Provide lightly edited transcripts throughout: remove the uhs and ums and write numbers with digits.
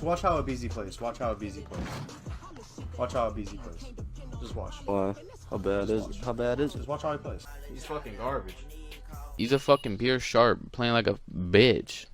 Watch how Abeezy plays. Watch how Abeezy plays. Watch how Abeezy plays. Just watch. Why? How bad is it? How bad is it? Just watch how he plays. He's fucking garbage. He's a fucking pure sharp playing like a bitch.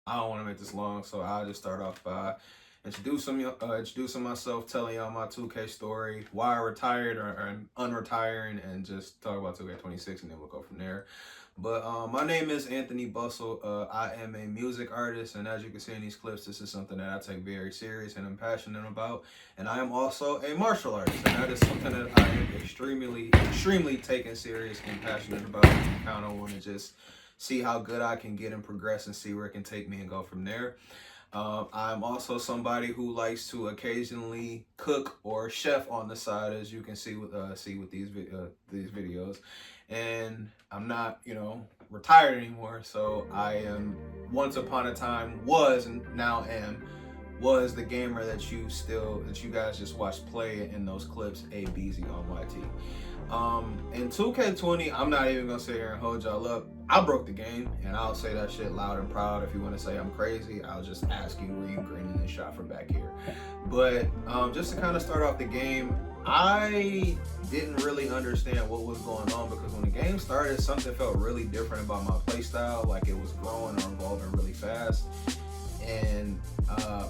I don't want to make this long, so I'll just start off by introducing myself, telling y'all my 2K story, why I retired or unretiring, and just talk about 2K26, and then we'll go from there. But my name is Anthony Bustle. I am a music artist, and as you can see in these clips, this is something that I take very serious and I'm passionate about. And I am also a martial artist, and that is something that I am extremely taken serious and passionate about. I kind of want to just see how good I can get and progress and see where it can take me and go from there. I'm also somebody who likes to occasionally cook or chef on the side, as you can see with these videos. And I'm not, retired anymore. So I am once upon a time was and now am was the gamer that you guys just watched play in those clips, Abeezy on YT. In 2K20, I'm not even gonna sit here and hold y'all up. I broke the game, and I'll say that shit loud and proud. If you want to say I'm crazy, I'll just ask you, were you grinning and shot from back here? But just to kind of start off the game, I didn't really understand what was going on, because when the game started, something felt really different about my playstyle, like it was growing or evolving really fast. And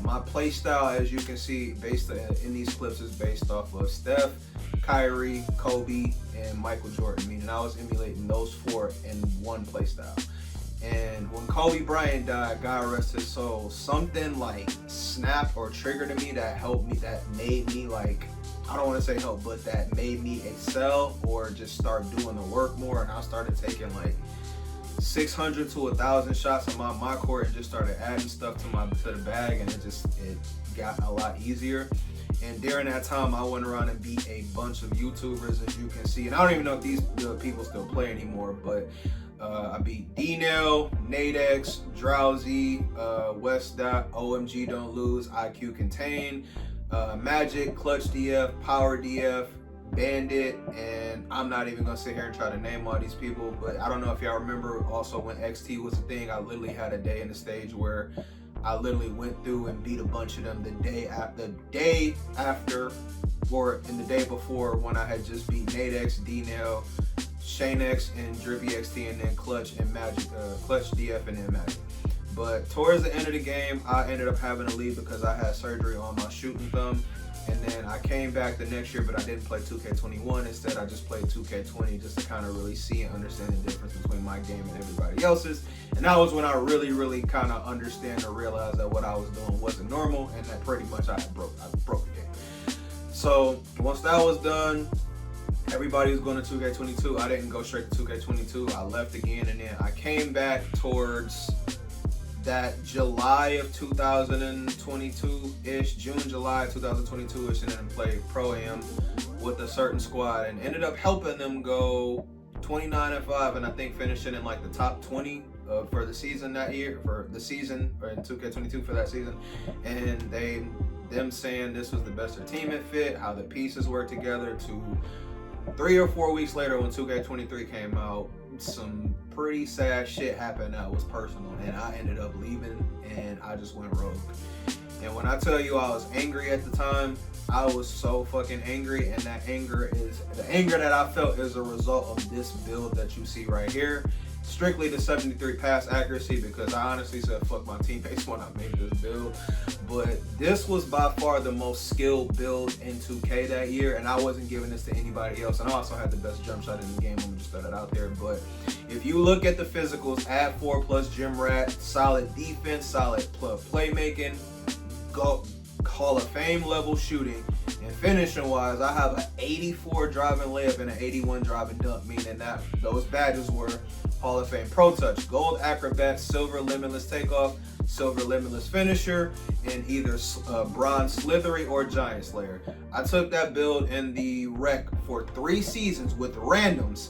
my playstyle, as you can see, based in these clips, is based off of Steph, Kyrie, Kobe, and Michael Jordan. Meaning I was emulating those four in one playstyle. And when Kobe Bryant died, God rest his soul, something like snapped or triggered in me that helped me, that made me like, I don't want to say help, but that made me excel or just start doing the work more. And I started taking like 600 to 1,000 shots on my court and just started adding stuff to the bag, and it got a lot easier. And during that time, I went around and beat a bunch of YouTubers, as you can see. And I don't even know if these people still play anymore, but I beat D-Nail, Nadex, Drowsy, West Dot, OMG Don't Lose, IQ Contain, Magic, Clutch DF, Power DF, Bandit, and I'm not even gonna sit here and try to name all these people, but I don't know if y'all remember also when XT was a thing, I literally had a day in the stage where I literally went through and beat a bunch of them the day after, or in the day before, when I had just beat Nate X, D-Nail, Shane X, and Drippy XT, and then Clutch and Magic, Clutch DF, and then Magic. But towards the end of the game, I ended up having to leave because I had surgery on my shooting thumb. And then I came back the next year, but I didn't play 2K21. Instead, I just played 2K20 just to kind of really see and understand the difference between my game and everybody else's. And that was when I really kind of understand or realized that what I was doing wasn't normal, and that pretty much I broke the game. So once that was done, everybody was going to 2K22. I didn't go straight to 2K22. I left again, and then I came back towards that July of 2022-ish, June, July 2022-ish, and then played Pro-Am with a certain squad and ended up helping them go 29-5, and I think finishing in like the top 20 for the season that year, for the season, or in 2K22 for that season. And them saying this was the best their team had fit, how the pieces work together, to 3 or 4 weeks later when 2K23 came out, some pretty sad shit happened that was personal, and I ended up leaving and I just went rogue. And when I tell you I was angry at the time, I was so fucking angry, and that anger that I felt is a result of this build that you see right here. Strictly the 73 pass accuracy, because I honestly said fuck my teammates when I made this build. But this was by far the most skilled build in 2K that year, and I wasn't giving this to anybody else. And I also had the best jump shot in the game. I'm gonna just throw that out there. But if you look at the physicals, add 4 plus gym rat, solid defense, solid playmaking, go Hall of Fame level shooting, and finishing wise, I have an 84 driving layup and an 81 driving dunk, meaning that those badges were Hall of Fame Pro Touch, Gold Acrobat, Silver Limitless Takeoff, Silver Limitless Finisher, and either Bronze Slithery or Giant Slayer. I took that build in the rec for 3 seasons with randoms,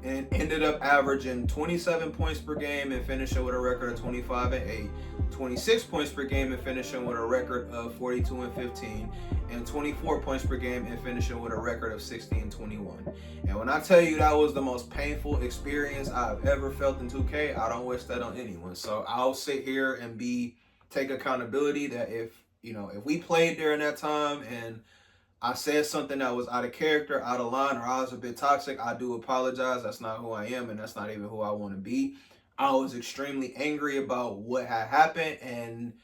and ended up averaging 27 points per game and finishing with a record of 25-8, 26 points per game and finishing with a record of 42-15, and 24 points per game and finishing with a record of 16-21. And when I tell you that was the most painful experience I've ever felt in 2K, I don't wish that on anyone. So I'll sit here and take accountability that if we played during that time and I said something that was out of character, out of line, or I was a bit toxic, I do apologize. That's not who I am, and that's not even who I want to be. I was extremely angry about what had happened, and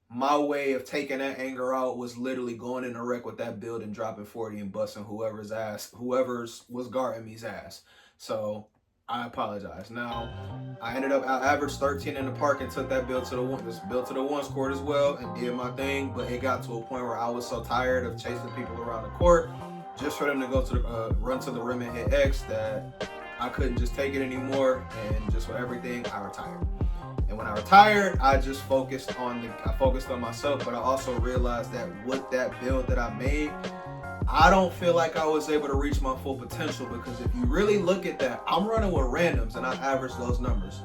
my way of taking that anger out was literally going in the wreck with that build and dropping 40 and busting whoever's was guarding me's ass. So I apologize. Now, I averaged 13 in the park and took that build to the ones court as well and did my thing, but it got to a point where I was so tired of chasing people around the court just for them to go to the run to the rim and hit X that I couldn't just take it anymore, and just with everything, I retired. And when I retired, I just focused on myself, but I also realized that with that build that I made, I don't feel like I was able to reach my full potential, because if you really look at that, I'm running with randoms and I averaged those numbers.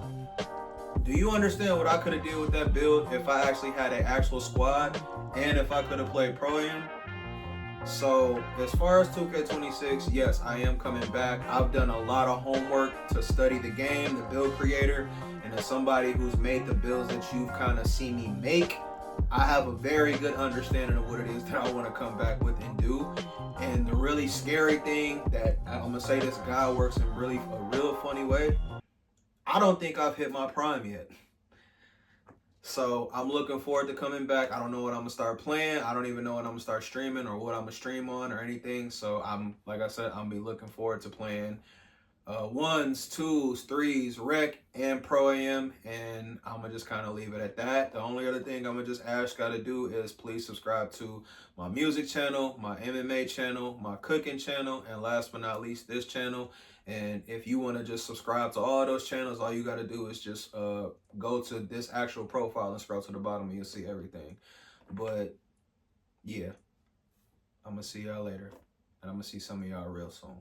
Do you understand what I could have did with that build if I actually had an actual squad and if I could have played Pro-Am? So as far as 2K26, yes, I am coming back. I've done a lot of homework to study the game, the build creator, and as somebody who's made the builds that you've kind of seen me make, I have a very good understanding of what it is that I want to come back with and do. And the really scary thing that I'm gonna say, this guy works in a real funny way. I don't think I've hit my prime yet. So I'm looking forward to coming back. I don't know what I'm gonna start playing. I don't even know what I'm gonna start streaming or what I'm gonna stream on or anything. So like I said, I'm be looking forward to playing 1s, 2s, 3s, rec, and Pro-Am, and I'm gonna just kind of leave it at that. The only other thing I'm gonna just ask y'all to do is please subscribe to my music channel, my MMA channel, my cooking channel, and last but not least, this channel. And if you want to just subscribe to all of those channels, all you got to do is just go to this actual profile and scroll to the bottom and you'll see everything. But yeah, I'm gonna see y'all later, and I'm gonna see some of y'all real soon.